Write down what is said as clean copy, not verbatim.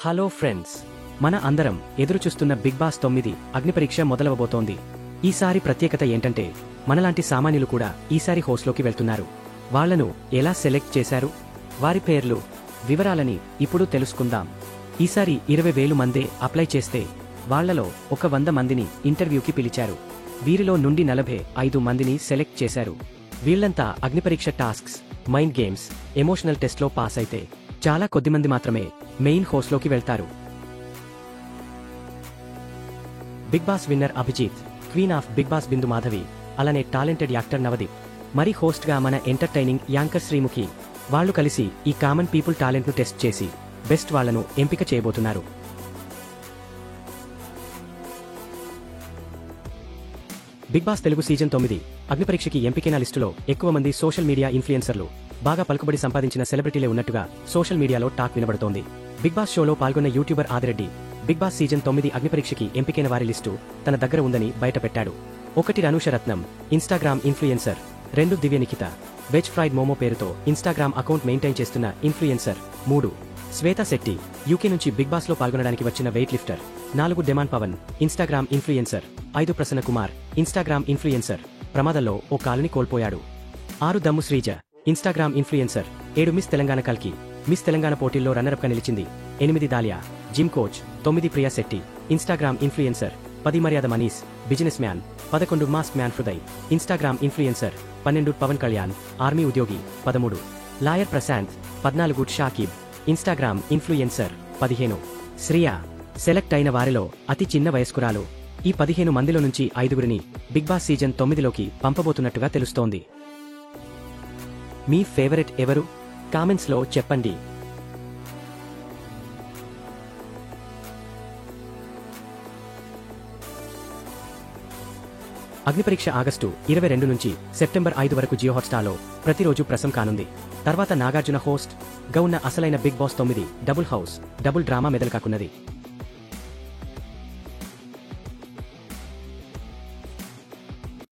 Hello friends, మన అందరం ఎదురుచూస్తున్న బిగ్ బాస్ 9 అగ్నిపరీక్ష మొదలవబోతోంది. ఈసారి ప్రత్యేకత ఏంటంటే మనలాంటి సామాన్యులు కూడా ఈసారి హోస్ట్లోకి వెళ్తున్నారు. వాళ్లను ఎలా సెలెక్ట్ చేశారు, వారి పేర్లు, వివరాలని ఇప్పుడు తెలుసుకుందాం. ఈసారి 20,000 మందే అప్లై చేస్తే వాళ్లలో ఒక 100 మందిని ఇంటర్వ్యూకి పిలిచారు. వీరిలో నుండి 45 మందిని సెలెక్ట్ చేశారు. వీళ్లంతా Agnipariksha tasks, mind games, emotional టెస్ట్లో పాస్ అయితే చాలా కొద్దిమంది మాత్రమే మెయిన్ హోస్ట్లోకి వెళ్తారు. Bigg Boss winner Abhijeet, queen of Bigg Boss Bindu Madhavi, అలానే టాలెంటెడ్ యాక్టర్ నవదీప్, మరి హోస్ట్గా మన ఎంటర్టైనింగ్ యాంకర్ శ్రీముఖి. వాళ్లు కలిసి ఈ కామన్ పీపుల్ టాలెంట్ను టెస్ట్ చేసి బెస్ట్ వాళ్లను ఎంపిక చేయబోతున్నారు. బిగ్ బాస్ తెలుగు సీజన్ 9 అగ్నిపరీక్షకి ఎంపికైన లిస్టులో ఎక్కువ మంది సోషల్ మీడియా ఇన్ఫ్లుయెన్సర్లు, బాగా పలుకుబడి సంపాదించిన సెలబ్రిటీలే ఉన్నట్టుగా సోషల్ మీడియాలో టాక్ వినబడుతోంది. బిగ్ బాస్ షోలో పాల్గొన్న YouTuber Adireddy Bigg Boss season 9 అగ్నిపరీక్షకి ఎంపికైన వారి లిస్టు తన దగ్గర ఉందని బయటపెట్టాడు. 1 Anusharatnam, Instagram influencer. 2 Divyanikhita, veg fried momo పేరుతో ఇన్స్టాగ్రామ్ అకౌంట్ మెయింటైన్ చేస్తున్న ఇన్ఫ్లుయెన్సర్. 3 శ్వేతా శెట్టి, యూకే నుంచి బిగ్ బాస్ లో పాల్గొనడానికి వచ్చిన weight lifter. 4 Demon Pavan, Instagram influencer. 5 Prasanna Kumar, Instagram influencer. ప్రమాదంలో ఓ కాలుని కోల్పోయాడు. 6 Dammu Sreeja, Instagram influencer. 7 Miss Telangana కల్కి, మిస్ తెలంగాణ పోటీల్లో రన్నరప్ గా నిలిచింది. 8 Dalia, gym coach. 9 Priya Shetty, Instagram influencer. 10 Maryada Manish, businessman. 11 mask man Hriday, Instagram influencer. 12 Pawan Kalyan, army ఉద్యోగి. 13 lawyer Prashanth. 14 Shakib, Instagram influencer. 15 Shriya. Select అయిన వారిలో అతి చిన్న వయస్కురాలు. ఈ 15 మందిలో నుంచి 5గురిని బిగ్ బాస్ సీజన్ 9లోకి పంపబోతున్నట్టుగా తెలుస్తోంది. మీ ఫేవరెట్ ఎవరు? కామెంట్స్లో చెప్పండి. అగ్నిపరీక్ష ఆగస్టు 22 నుంచి సెప్టెంబర్ 5 వరకు జియో హాట్స్టార్లో ప్రతిరోజు ప్రసం కానుంది. తర్వాత నాగార్జున హోస్ట్ గా ఉన్న అసలైన Bigg Boss 9 double house, double drama మెదలు కాకున్నది.